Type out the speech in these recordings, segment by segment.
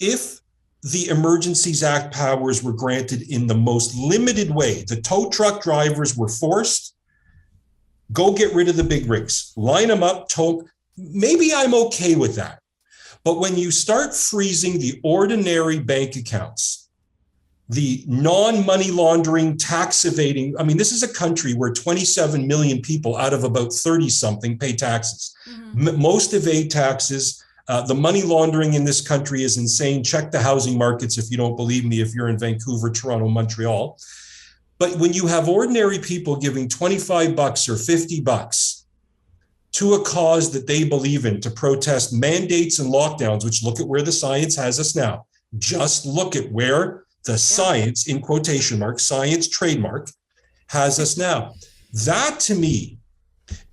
if the Emergencies Act powers were granted in the most limited way, the tow truck drivers were forced, go get rid of the big rigs, line them up, tow, maybe I'm okay with that. But when you start freezing the ordinary bank accounts, the non-money laundering, tax evading, I mean, this is a country where 27 million people out of about 30 something pay taxes. Mm-hmm. Most evade taxes. The money laundering in this country is insane. Check the housing markets if you don't believe me, if you're in Vancouver, Toronto, Montreal. But when you have ordinary people giving $25 or $50 to a cause that they believe in to protest mandates and lockdowns, which look at where the science has us now. Just look at where the science, in quotation marks, science trademark, has us now. That to me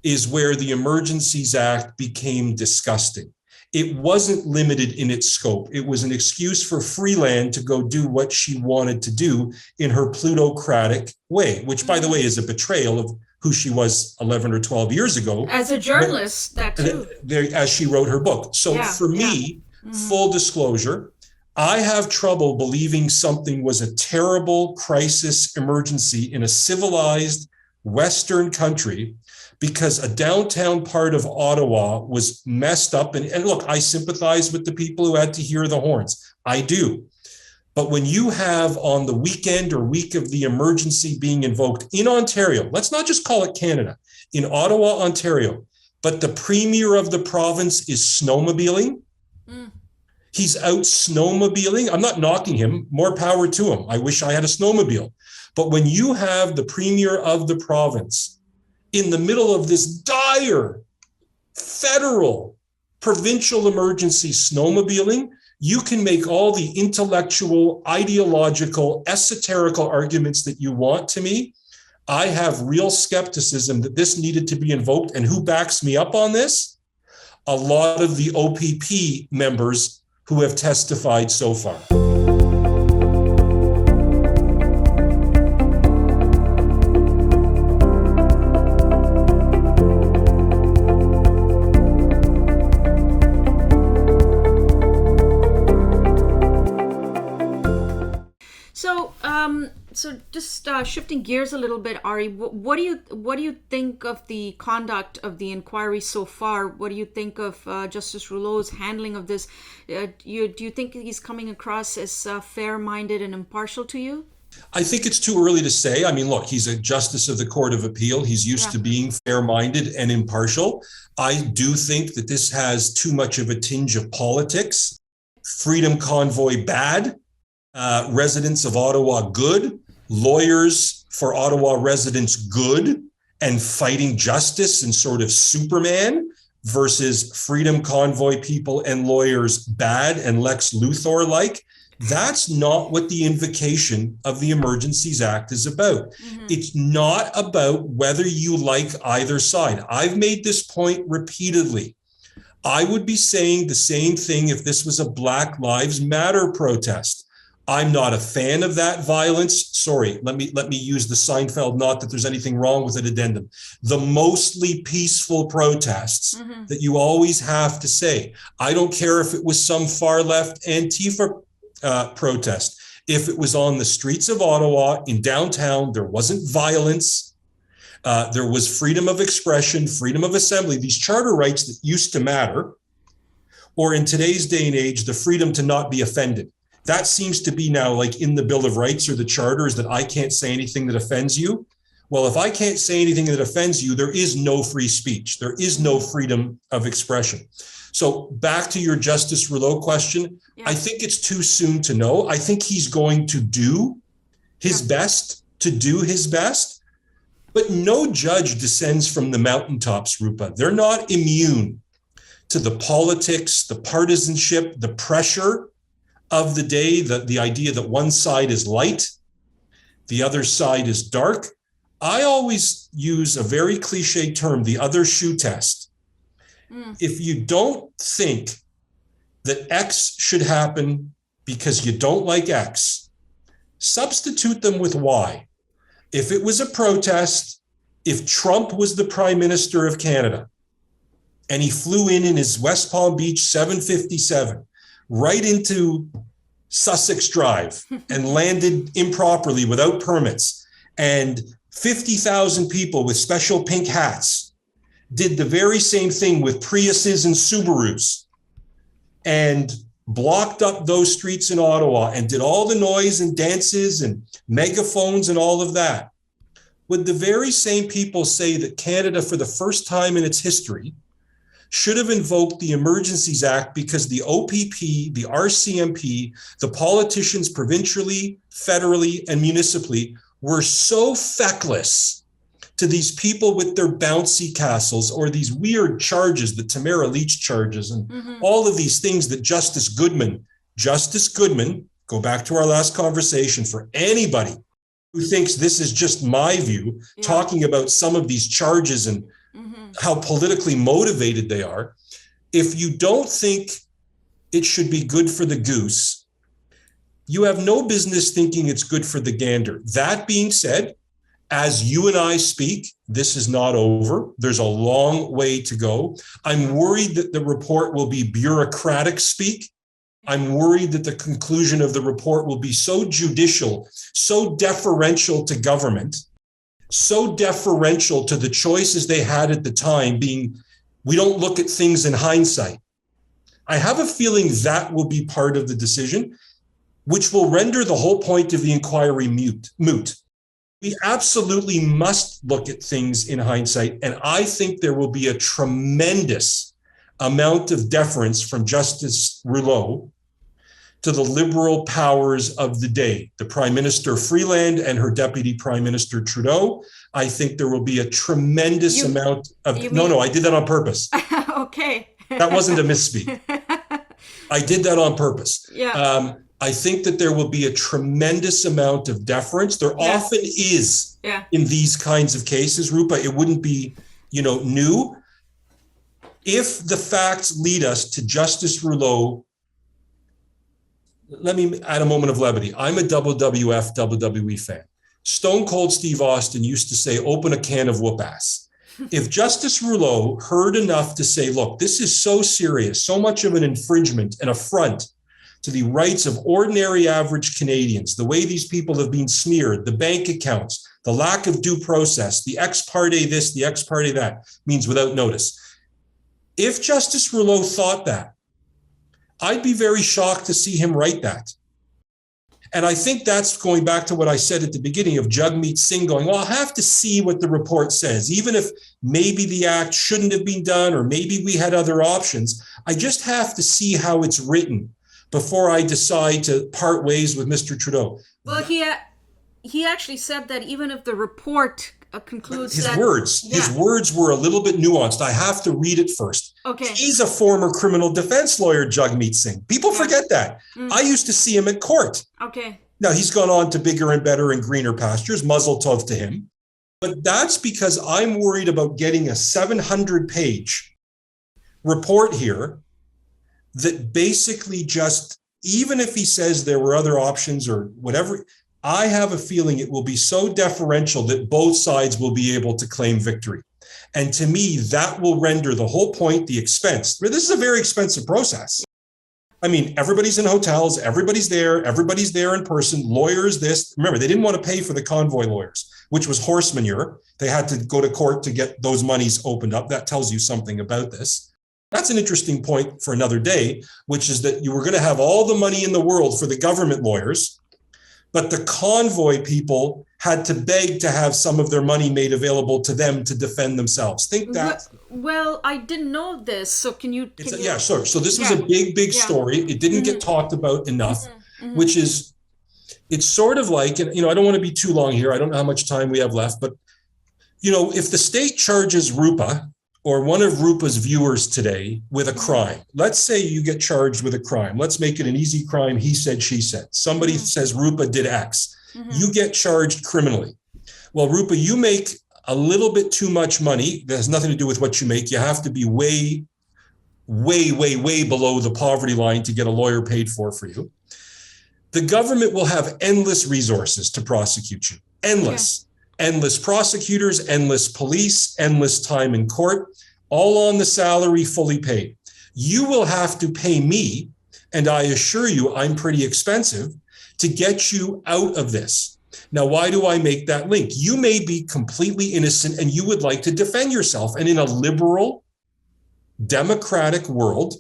is where the Emergencies Act became disgusting. It wasn't limited in its scope. It was an excuse for Freeland to go do what she wanted to do in her plutocratic way, which, by the way, is a betrayal of who she was 11 or 12 years ago. As a journalist, that too. As she wrote her book. So for me, full disclosure, I have trouble believing something was a terrible crisis emergency in a civilized Western country because a downtown part of Ottawa was messed up. And look, I sympathize with the people who had to hear the horns. I do. But when you have on the weekend or week of the emergency being invoked in Ontario, let's not just call it Canada, in Ottawa, Ontario, but the premier of the province is snowmobiling. He's out snowmobiling. I'm not knocking him. More power to him. I wish I had a snowmobile. But when you have the premier of the province in the middle of this dire federal provincial emergency snowmobiling, you can make all the intellectual, ideological, esoterical arguments that you want to me. I have real skepticism that this needed to be invoked. And who backs me up on this? A lot of the OPP members who have testified so far. So just shifting gears a little bit, Ari, what do you think of the conduct of the inquiry so far? What do you think of Justice Rouleau's handling of this? Do you think he's coming across as fair-minded and impartial to you? I think it's too early to say. I mean, look, he's a justice of the Court of Appeal. He's used to being fair-minded and impartial. I do think that this has too much of a tinge of politics. Freedom Convoy bad. Residents of Ottawa good, lawyers for Ottawa residents good, and fighting justice and sort of Superman versus Freedom Convoy people and lawyers bad and Lex Luthor like. That's not what the invocation of the Emergencies Act is about. Mm-hmm. It's not about whether you like either side. I've made this point repeatedly. I would be saying the same thing if this was a Black Lives Matter protest. I'm not a fan of that violence. Sorry, let me use the Seinfeld, not that there's anything wrong with an addendum. The mostly peaceful protests that you always have to say. I don't care if it was some far left Antifa protest. If it was on the streets of Ottawa in downtown, there wasn't violence. There was freedom of expression, freedom of assembly, these charter rights that used to matter, or in today's day and age, the freedom to not be offended. That seems to be now like in the Bill of Rights or the charters that I can't say anything that offends you. Well, if I can't say anything that offends you, there is no free speech. There is no freedom of expression. So back to your Justice Rouleau question, I think it's too soon to know. I think he's going to do his best but no judge descends from the mountaintops, Rupa. They're not immune to the politics, the partisanship, the pressure of the day, the idea that one side is light, the other side is dark. I always use a very cliche term, the other shoe test. If you don't think that X should happen because you don't like X, substitute them with Y. If it was a protest, if Trump was the Prime Minister of Canada and he flew in his West Palm Beach 757, right into Sussex Drive and landed improperly without permits. And 50,000 people with special pink hats did the very same thing with Priuses and Subarus and blocked up those streets in Ottawa and did all the noise and dances and megaphones and all of that. Would the very same people say that Canada, for the first time in its history, should have invoked the Emergencies Act because the OPP, the RCMP, the politicians provincially, federally, and municipally were so feckless to these people with their bouncy castles or these weird charges, the Tamara Leach charges, and all of these things that Justice Goodman, go back to our last conversation, for anybody who thinks this is just my view, talking about some of these charges and how politically motivated they are. If you don't think it should be good for the goose, you have no business thinking it's good for the gander. That being said, as you and I speak, this is not over. There's a long way to go. I'm worried that the report will be bureaucratic speak. I'm worried that the conclusion of the report will be so judicial, so deferential to government, so deferential to the choices they had at the time, being, we don't look at things in hindsight. I have a feeling that will be part of the decision, which will render the whole point of the inquiry moot. We absolutely must look at things in hindsight, and I think there will be a tremendous amount of deference from Justice Rouleau to the liberal powers of the day, the Prime Minister Freeland and her Deputy Prime Minister Trudeau. I think there will be a tremendous amount of, no, I did that on purpose. Okay. That wasn't a misspeak. I did that on purpose. Yeah. I think that there will be a tremendous amount of deference. There often is in these kinds of cases, Rupa. It wouldn't be, new. If the facts lead us to Justice Rouleau, let me add a moment of levity. I'm a WWF, WWE fan. Stone Cold Steve Austin used to say, open a can of whoop ass. If Justice Rouleau heard enough to say, look, this is so serious, so much of an infringement, an affront to the rights of ordinary average Canadians, the way these people have been smeared, the bank accounts, the lack of due process, the ex parte this, the ex parte that, means without notice. If Justice Rouleau thought that, I'd be very shocked to see him write that. And I think that's going back to what I said at the beginning of Jagmeet Singh going, well, I'll have to see what the report says, even if maybe the act shouldn't have been done or maybe we had other options. I just have to see how it's written before I decide to part ways with Mr. Trudeau. Well, he actually said that even if the report concludes his words were a little bit nuanced. I have to read it first. Okay. He's a former criminal defense lawyer, Jagmeet Singh. People forget that. I used to see him at court. Okay. Now he's gone on to bigger and better and greener pastures. Mazel tov to him. But that's because I'm worried about getting a 700-page report here that basically just, even if he says there were other options or whatever, I have a feeling it will be so deferential that both sides will be able to claim victory. And to me, that will render the whole point, the expense. This is a very expensive process. I mean, everybody's in hotels, everybody's there in person, lawyers, this. Remember, they didn't want to pay for the convoy lawyers, which was horse manure. They had to go to court to get those monies opened up. That tells you something about this. That's an interesting point for another day, which is that you were going to have all the money in the world for the government lawyers, but the convoy people had to beg to have some of their money made available to them to defend themselves. Think that. Well, I didn't know this. So can you? Yeah, sure. So this was a big story. It didn't get talked about enough, which is, it's sort of like, and I don't want to be too long here. I don't know how much time we have left, but if the state charges Rupa or one of Rupa's viewers today with a crime, let's say you get charged with a crime. Let's make it an easy crime. He said, she said. Somebody says Rupa did X. You get charged criminally. Well, Rupa, you make a little bit too much money. That has nothing to do with what you make. You have to be way below the poverty line to get a lawyer paid for you. The government will have endless resources to prosecute you. Endless. Endless prosecutors, endless police, endless time in court, all on the salary, fully paid. You will have to pay me and I assure you I'm pretty expensive, to get you out of this. Now, why do I make that link? You may be completely innocent and you would like to defend yourself. And in a liberal, democratic world,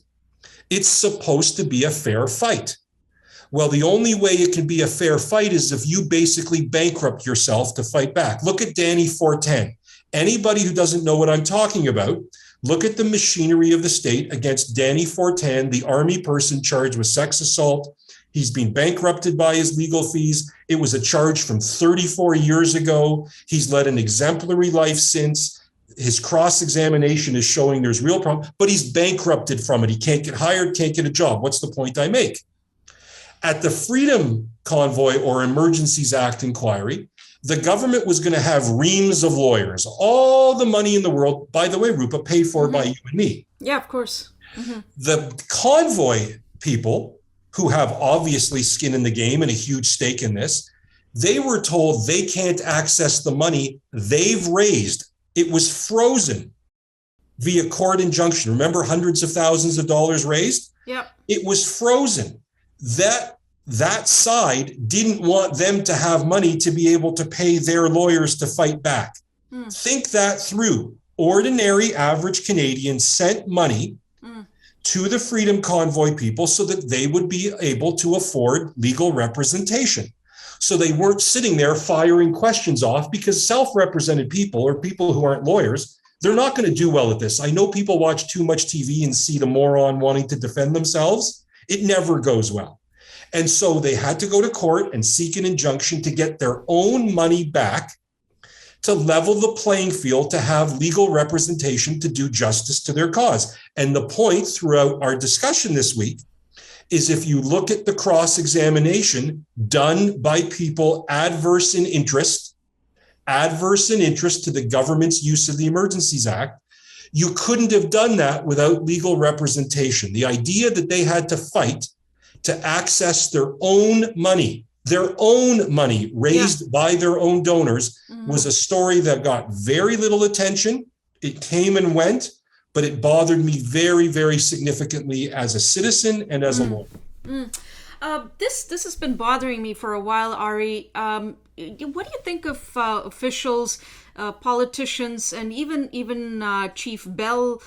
it's supposed to be a fair fight. Well, the only way it can be a fair fight is if you basically bankrupt yourself to fight back. Look at Danny Fortin. Anybody who doesn't know what I'm talking about, look at the machinery of the state against Danny Fortin, the army person charged with sex assault. He's been bankrupted by his legal fees. It was a charge from 34 years ago. He's led an exemplary life since. His cross-examination is showing there's real problem, but he's bankrupted from it. He can't get hired, can't get a job. What's the point I make? At the Freedom Convoy or Emergencies Act inquiry, the government was going to have reams of lawyers, all the money in the world, by the way, Rupa, paid for by you and me. Yeah, of course. The convoy people, who have obviously skin in the game and a huge stake in this, they were told they can't access the money they've raised. It was frozen via court injunction. Remember, hundreds of thousands of dollars raised? Yep. It was frozen. That side didn't want them to have money to be able to pay their lawyers to fight back. Think that through. Ordinary average Canadians sent money to the Freedom Convoy people so that they would be able to afford legal representation. So they weren't sitting there firing questions off, because self-represented people or people who aren't lawyers, they're not going to do well at this. I know people watch too much TV and see the moron wanting to defend themselves. It never goes well. And so they had to go to court and seek an injunction to get their own money back, to level the playing field, to have legal representation, to do justice to their cause. And the point throughout our discussion this week is, if you look at the cross-examination done by people adverse in interest to the government's use of the Emergencies Act, you couldn't have done that without legal representation. The idea that they had to fight to access their own money raised by their own donors was a story that got very little attention. It came and went, but it bothered me very, very significantly as a citizen and as a lawyer. This has been bothering me for a while, Ari. What do you think of officials, politicians, and even Chief Bell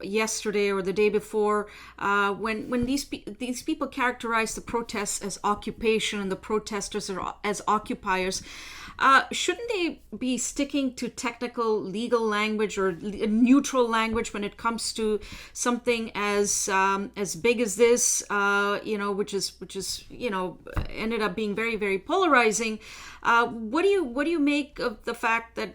yesterday or the day before, when these people characterize the protests as occupation and the protesters as occupiers? Shouldn't they be sticking to technical legal language or neutral language when it comes to something as big as this, which is ended up being very, very polarizing? What do you make of the fact that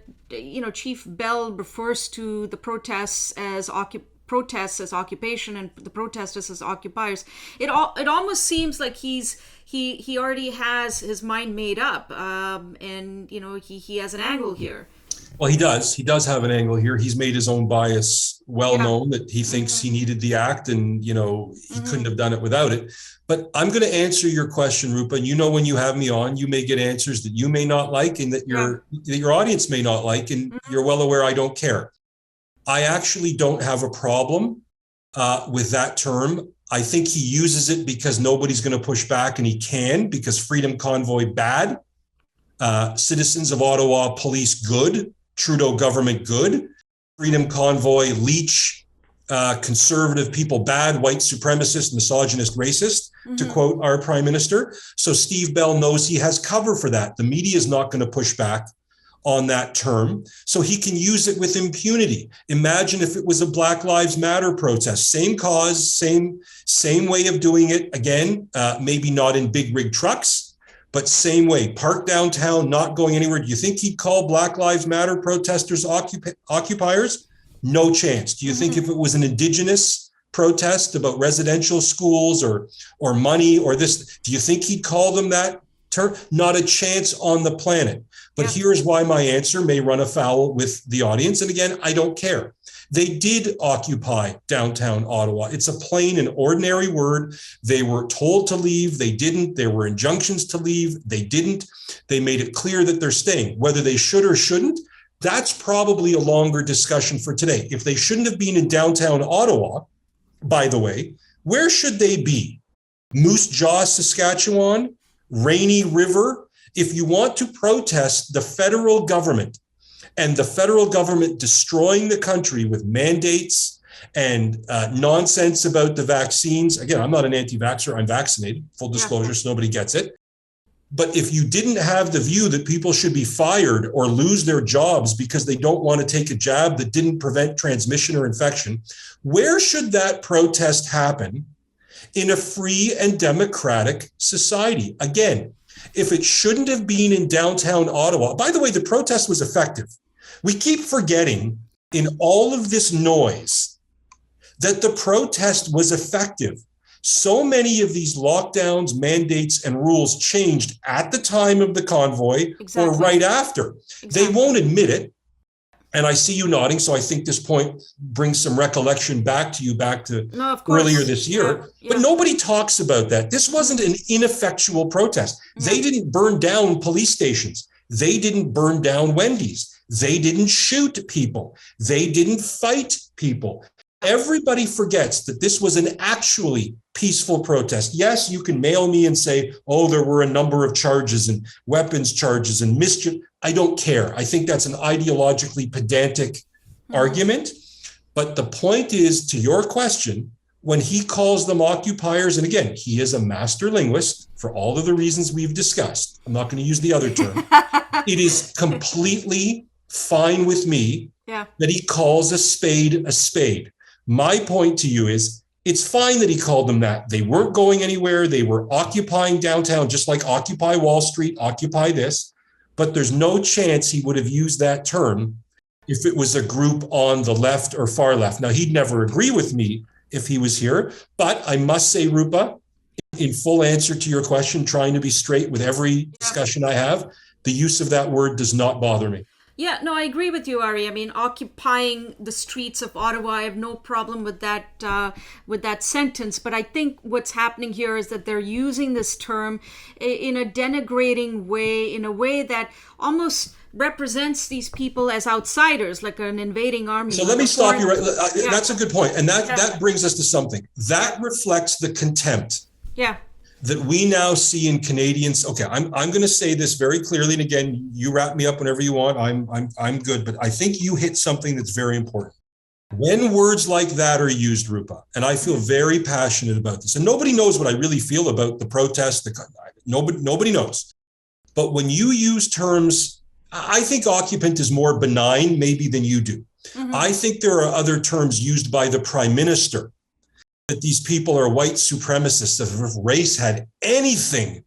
Chief Bell refers to the protests as occupation and the protesters as occupiers? It almost seems like he already has his mind made up, and he has an angle here. Well, he does have an angle here. He's made his own bias well known, that he thinks he needed the act, and he couldn't have done it without it. But I'm going to answer your question, Rupa. And when you have me on, you may get answers that you may not like and that your audience may not like, and you're well aware I don't care. I actually don't have a problem with that term. I think he uses it because nobody's going to push back, and he can, because Freedom Convoy bad, citizens of Ottawa police good, Trudeau government good, Freedom Convoy leech, conservative people bad, white supremacist, misogynist, racist, to quote our prime minister. So Steve Bell knows he has cover for that. The media is not going to push back on that term, so he can use it with impunity. Imagine if it was a Black Lives Matter protest, same cause, same way of doing it. Again, maybe not in big rig trucks, but same way, park downtown, not going anywhere. Do you think he'd call Black Lives Matter protesters occupiers? No chance. Do you think if it was an Indigenous protest about residential schools or money or this, do you think he'd call them that term? Not a chance on the planet. But here's why my answer may run afoul with the audience. And again, I don't care. They did occupy downtown Ottawa. It's a plain and ordinary word. They were told to leave. They didn't. There were injunctions to leave. They didn't. They made it clear that they're staying. Whether they should or shouldn't, that's probably a longer discussion for today. If they shouldn't have been in downtown Ottawa, by the way, Where should they be? Moose Jaw, Saskatchewan, Rainy River. If you want to protest the federal government and the federal government destroying the country with mandates and nonsense about the vaccines, again, I'm not an anti-vaxxer, I'm vaccinated, full disclosure, so nobody gets it. But if you didn't have the view that people should be fired or lose their jobs because they don't want to take a jab that didn't prevent transmission or infection, where should that protest happen in a free and democratic society? Again, if it shouldn't have been in downtown Ottawa, by the way, the protest was effective. We keep forgetting in all of this noise that the protest was effective. So many of these lockdowns, mandates, and rules changed at the time of the convoy or right after. They won't admit it. And I see you nodding, so I think this point brings some recollection back to earlier this year. But nobody talks about that. This wasn't an ineffectual protest. They didn't burn down police stations. They didn't burn down Wendy's. They didn't shoot people. They didn't fight people. Everybody forgets that this was an actually peaceful protest. Yes, you can mail me and say, oh, there were a number of charges and weapons charges and mischief. I don't care. I think that's an ideologically pedantic argument. But the point is, to your question, when he calls them occupiers, and again, he is a master linguist for all of the reasons we've discussed. I'm not going to use the other term. It is completely fine with me that he calls a spade a spade. My point to you is, it's fine that he called them that. They weren't going anywhere. They were occupying downtown, just like Occupy Wall Street, Occupy this. But there's no chance he would have used that term if it was a group on the left or far left. Now, he'd never agree with me if he was here. But I must say, Rupa, in full answer to your question, trying to be straight with every discussion I have, the use of that word does not bother me. Yeah, no, I agree with you, Ari. I mean, occupying the streets of Ottawa, I have no problem with that sentence. But I think what's happening here is that they're using this term in a denigrating way, in a way that almost represents these people as outsiders, like an invading army. So let me stop you. That's a good point. And that brings us to something. That reflects the contempt. That we now see in Canadians. Okay, I'm going to say this very clearly, and again, you wrap me up whenever you want. I'm good, but I think you hit something that's very important. When words like that are used, Rupa, and I feel very passionate about this, and nobody knows what I really feel about the protest. Nobody knows. But when you use terms, I think occupant is more benign maybe than you do. I think there are other terms used by the Prime Minister, that these people are white supremacists. If race had anything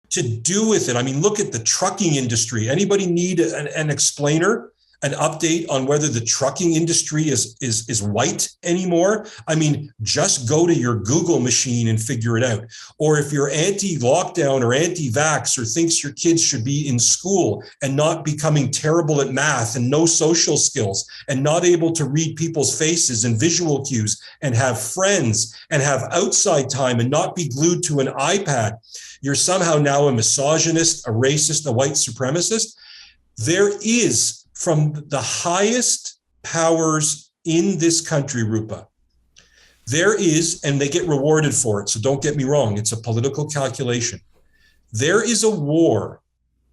to do with it. I mean, look at the trucking industry. Anybody need an explainer, an update on whether the trucking industry is white anymore? I mean, just go to your Google machine and figure it out. Or if you're anti-lockdown or anti-vax or thinks your kids should be in school and not becoming terrible at math and no social skills and not able to read people's faces and visual cues and have friends and have outside time and not be glued to an iPad, you're somehow now a misogynist, a racist, a white supremacist. There is, from the highest powers in this country, Rupa, there is, and they get rewarded for it, so don't get me wrong, it's a political calculation. There is a war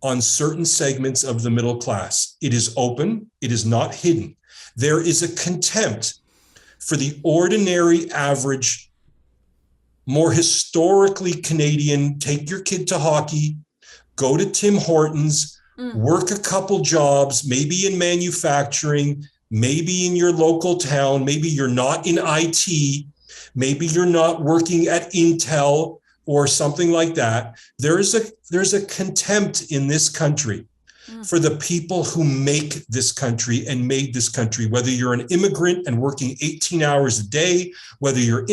on certain segments of the middle class. It is open, it is not hidden. There is a contempt for the ordinary, average, more historically Canadian, take your kid to hockey, go to Tim Hortons, work a couple jobs, maybe in manufacturing, maybe in your local town, maybe you're not in IT, maybe you're not working at Intel or something like that. There's a contempt in this country for the people who make this country and made this country, whether you're an immigrant and working 18 hours a day, whether you're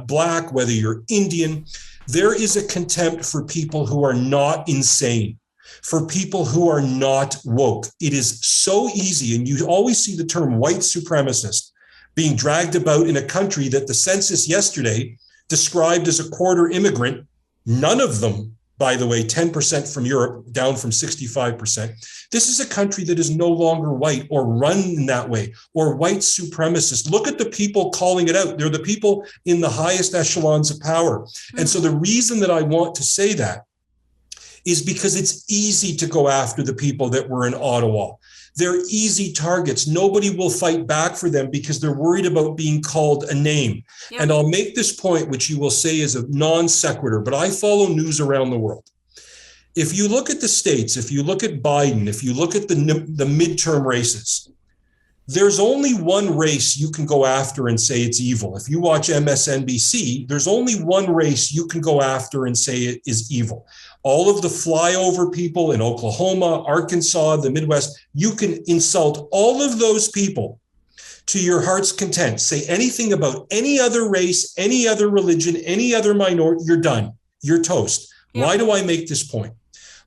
Black, whether you're Indian. There is a contempt for people who are not insane, for people who are not woke. It is so easy, and you always see the term white supremacist being dragged about in a country that the census yesterday described as a quarter immigrant, none of them by the way, 10% from Europe, down from 65%. This is a country that is no longer white or run in that way, or white supremacist. Look at the people calling it out. They're the people in the highest echelons of power. And so the reason that I want to say that is because it's easy to go after the people that were in Ottawa. They're easy targets. Nobody will fight back for them because they're worried about being called a name. Yep. And I'll make this point, which you will say is a non sequitur, but I follow news around the world. If you look at the States, if you look at Biden, if you look at the midterm races, there's only one race you can go after and say it's evil. If you watch MSNBC, there's only one race you can go after and say it is evil. All of the flyover people in Oklahoma, Arkansas, the Midwest, you can insult all of those people to your heart's content. Say anything about any other race, any other religion, any other minority, you're done. You're toast. Yeah. Why do I make this point?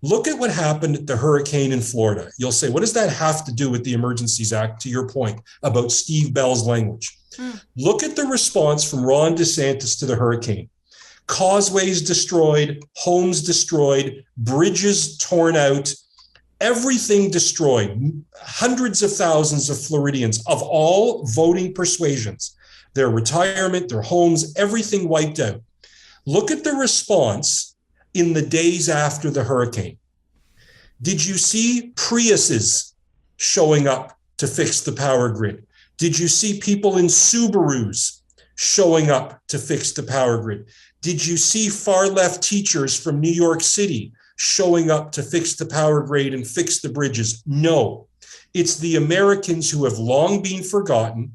Look at what happened at the hurricane in Florida. You'll say, what does that have to do with the Emergencies Act, to your point about Steve Bell's language? Look at the response from Ron DeSantis to the hurricane. Causeways destroyed, homes destroyed, bridges torn out, everything destroyed. Hundreds of thousands of Floridians of all voting persuasions, their retirement, their homes, everything wiped out. Look at the response in the days after the hurricane. Did you see Priuses showing up to fix the power grid? Did you see people in Subarus showing up to fix the power grid? Did you see far left teachers from New York City showing up to fix the power grid and fix the bridges? No. It's the Americans who have long been forgotten,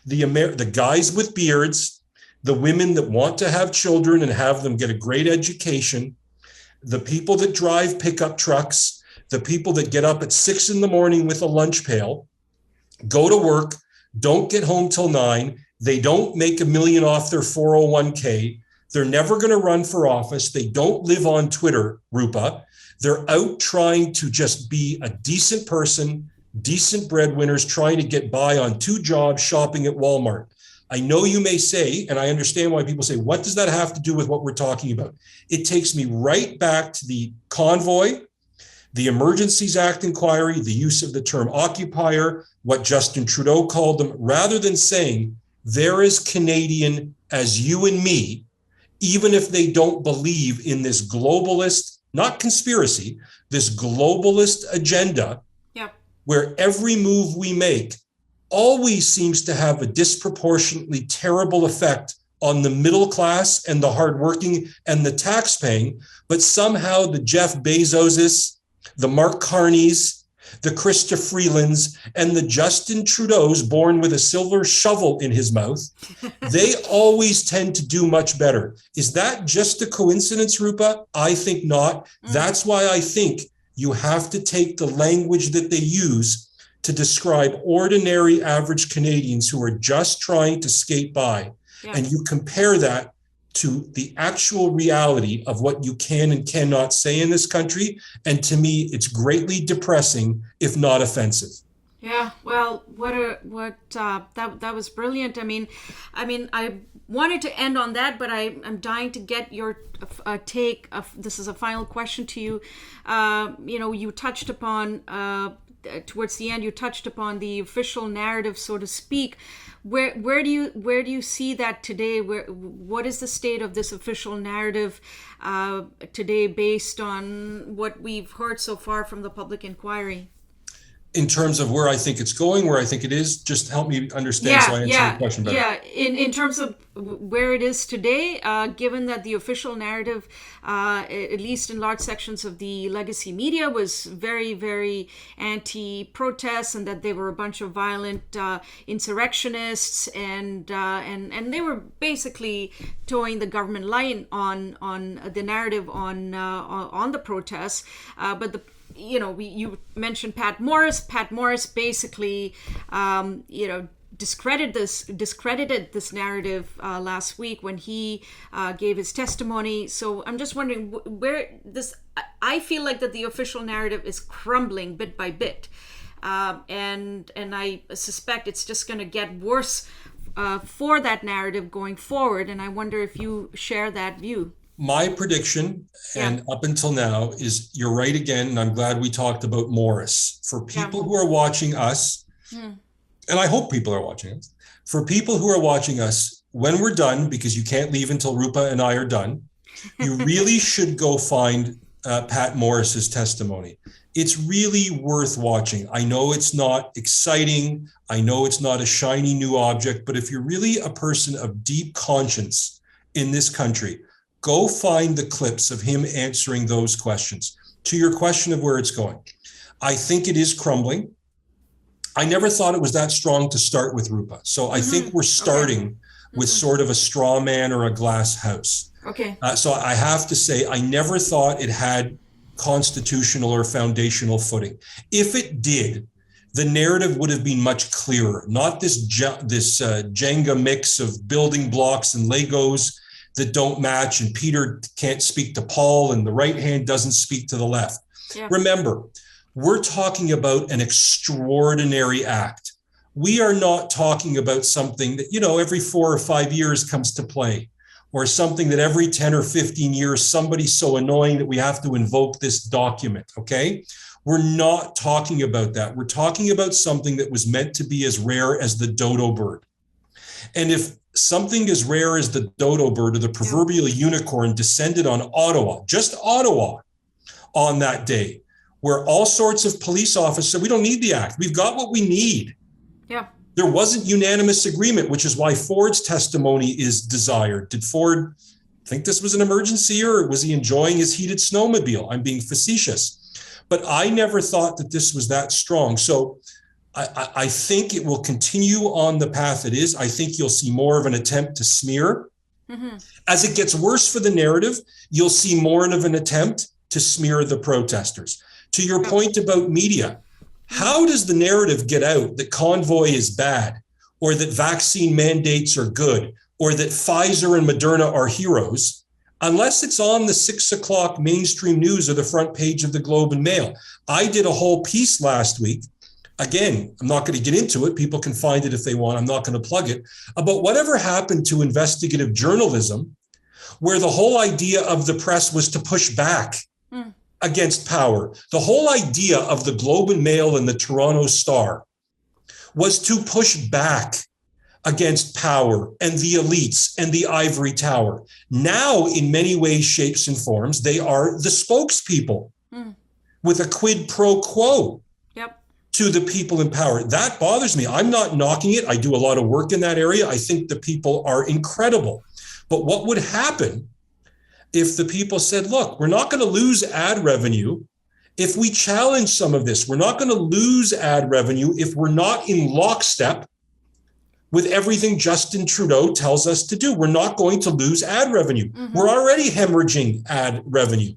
the guys with beards, the women that want to have children and have them get a great education, the people that drive pickup trucks, the people that get up at 6 a.m. with a lunch pail, go to work, don't get home till 9. They don't make $1 million off their 401k. They're never going to run for office. They don't live on Twitter, Rupa. They're out trying to just be a decent person, decent breadwinners, trying to get by on 2 jobs, shopping at Walmart. I know you may say, and I understand why people say, what does that have to do with what we're talking about? It takes me right back to the convoy, the Emergencies Act inquiry, the use of the term occupier, what Justin Trudeau called them, rather than saying they're as Canadian as you and me, even if they don't believe in this globalist, not conspiracy, this globalist agenda, where every move we make always seems to have a disproportionately terrible effect on the middle class and the hardworking and the tax-paying, but somehow the Jeff Bezoses, the Mark Carneys, the Krista Freelands, and the Justin Trudeaus born with a silver shovel in his mouth, they always tend to do much better. Is that just a coincidence, Rupa? I think not. That's why I think you have to take the language that they use to describe ordinary average Canadians who are just trying to skate by. And you compare that to the actual reality of what you can and cannot say in this country. And to me, it's greatly depressing, if not offensive. Yeah, well, that was brilliant. I mean, I wanted to end on that, but I'm dying to get your take. This is a final question to you. You touched upon towards the end, you touched upon the official narrative, so to speak. Where do you see that today? What is the state of this official narrative today, based on what we've heard so far from the public inquiry? In terms of where I think it's going, where I think it is, just help me understand so I answer your question better. Yeah, in terms of where it is today, given that the official narrative, at least in large sections of the legacy media, was very, very anti-protest, and that they were a bunch of violent insurrectionists, and they were basically towing the government line on the narrative on the protests, but you mentioned Pat Morris. Pat Morris basically, discredited this narrative last week when he gave his testimony. So I'm just wondering where this. I feel like that the official narrative is crumbling bit by bit, and I suspect it's just going to get worse for that narrative going forward. And I wonder if you share that view. My prediction, and up until now, is you're right again, and I'm glad we talked about Morris. For people who are watching us, and I hope people are watching us, for people who are watching us, when we're done, because you can't leave until Rupa and I are done, you really should go find Pat Morris's testimony. It's really worth watching. I know it's not exciting. I know it's not a shiny new object, but if you're really a person of deep conscience in this country, go find the clips of him answering those questions. To your question of where it's going, I think it is crumbling. I never thought it was that strong to start with, Rupa. So I think we're starting with sort of a straw man or a glass house. Okay. So I have to say, I never thought it had constitutional or foundational footing. If it did, the narrative would have been much clearer, not this Jenga mix of building blocks and Legos that don't match, and Peter can't speak to Paul and the right hand doesn't speak to the left. Yeah. Remember, we're talking about an extraordinary act. We are not talking about something that, every 4 or 5 years comes to play, or something that every 10 or 15 years, somebody's so annoying that we have to invoke this document, okay? We're not talking about that. We're talking about something that was meant to be as rare as the dodo bird. And if something as rare as the dodo bird or the proverbial unicorn descended on Ottawa, just Ottawa, on that day, where all sorts of police officers said, we don't need the act. We've got what we need. Yeah. There wasn't unanimous agreement, which is why Ford's testimony is desired. Did Ford think this was an emergency, or was he enjoying his heated snowmobile? I'm being facetious. But I never thought that this was that strong. So I think it will continue on the path it is. I think you'll see more of an attempt to smear. As it gets worse for the narrative, you'll see more of an attempt to smear the protesters. To your point about media, how does the narrative get out that Convoy is bad, or that vaccine mandates are good, or that Pfizer and Moderna are heroes, unless it's on the 6 o'clock mainstream news or the front page of the Globe and Mail? I did a whole piece last week. Again, I'm not going to get into it. People can find it if they want. I'm not going to plug it. About whatever happened to investigative journalism, where the whole idea of the press was to push back against power. The whole idea of the Globe and Mail and the Toronto Star was to push back against power and the elites and the ivory tower. Now, in many ways, shapes, and forms, they are the spokespeople with a quid pro quo to the people in power. That bothers me. I'm not knocking it. I do a lot of work in that area. I think the people are incredible. But what would happen if the people said, look, we're not going to lose ad revenue if we challenge some of this? We're not going to lose ad revenue if we're not in lockstep with everything Justin Trudeau tells us to do. We're not going to lose ad revenue. We're already hemorrhaging ad revenue.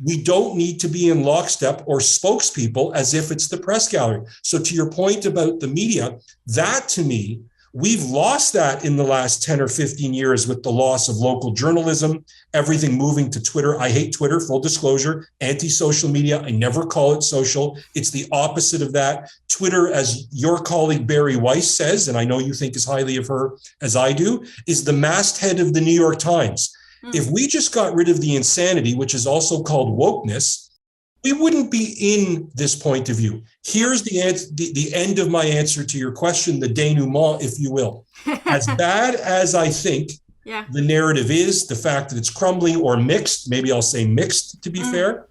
We don't need to be in lockstep or spokespeople as if it's the press gallery. So to your point about the media, that to me, we've lost that in the last 10 or 15 years with the loss of local journalism, everything moving to Twitter. I hate Twitter, full disclosure, anti-social media. I never call it social. It's the opposite of that. Twitter, as your colleague Barry Weiss says, and I know you think as highly of her as I do, is the masthead of the New York Times. If we just got rid of the insanity, which is also called wokeness, we wouldn't be in this point of view. Here's the end of my answer to your question, the denouement, if you will. As bad as I think the narrative is, the fact that it's crumbling or mixed, maybe I'll say mixed to be fair,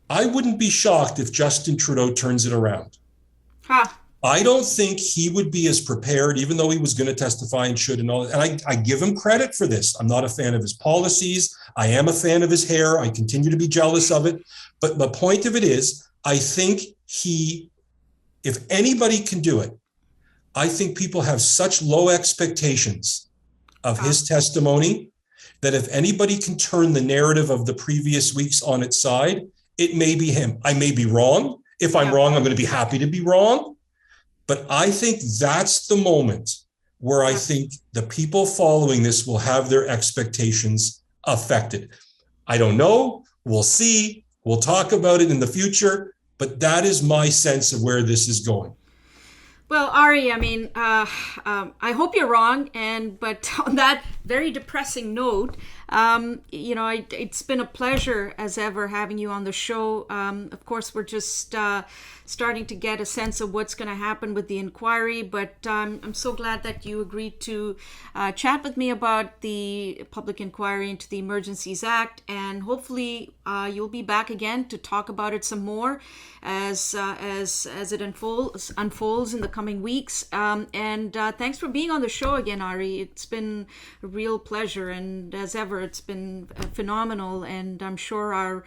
I wouldn't be shocked if Justin Trudeau turns it around. I don't think he would be as prepared, even though he was going to testify and should and all. And I give him credit for this. I'm not a fan of his policies. I am a fan of his hair. I continue to be jealous of it. But the point of it is, I think if anybody can do it, I think people have such low expectations of his testimony that if anybody can turn the narrative of the previous weeks on its side, it may be him. I may be wrong. If I'm wrong, I'm going to be happy to be wrong. But I think that's the moment where I think the people following this will have their expectations affected. I don't know. We'll see. We'll talk about it in the future. But that is my sense of where this is going. Well, Ari, I mean, I hope you're wrong. But on that very depressing note, it's been a pleasure as ever having you on the show. Of course, we're just starting to get a sense of what's going to happen with the inquiry, but I'm so glad that you agreed to chat with me about the public inquiry into the Emergencies Act, and hopefully you'll be back again to talk about it some more as it unfolds in the coming weeks. And thanks for being on the show again, Ari. It's been a real pleasure, and as ever, it's been phenomenal, and I'm sure our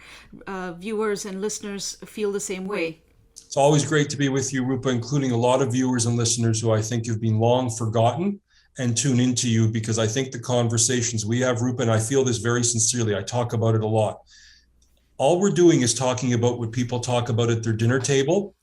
viewers and listeners feel the same way. It's always great to be with you, Rupa, including a lot of viewers and listeners who I think have been long forgotten and tune into you, because I think the conversations we have, Rupa, and I feel this very sincerely, I talk about it a lot. All we're doing is talking about what people talk about at their dinner table,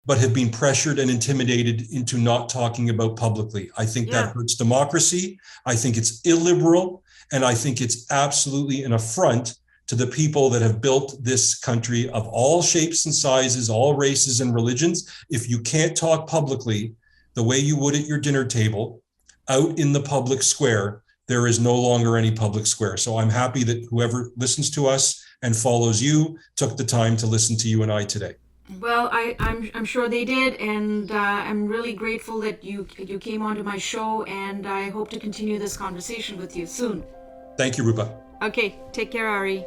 but have been pressured and intimidated into not talking about publicly. I think that hurts democracy. I think it's illiberal, and I think it's absolutely an affront to the people that have built this country of all shapes and sizes, all races and religions. If you can't talk publicly the way you would at your dinner table out in the public square, there is no longer any public square. So I'm happy that whoever listens to us and follows you took the time to listen to you and I today. Well, I'm sure they did, and I'm really grateful that you came onto my show, and I hope to continue this conversation with you soon. Thank you, Rupa. Okay, take care, Ari.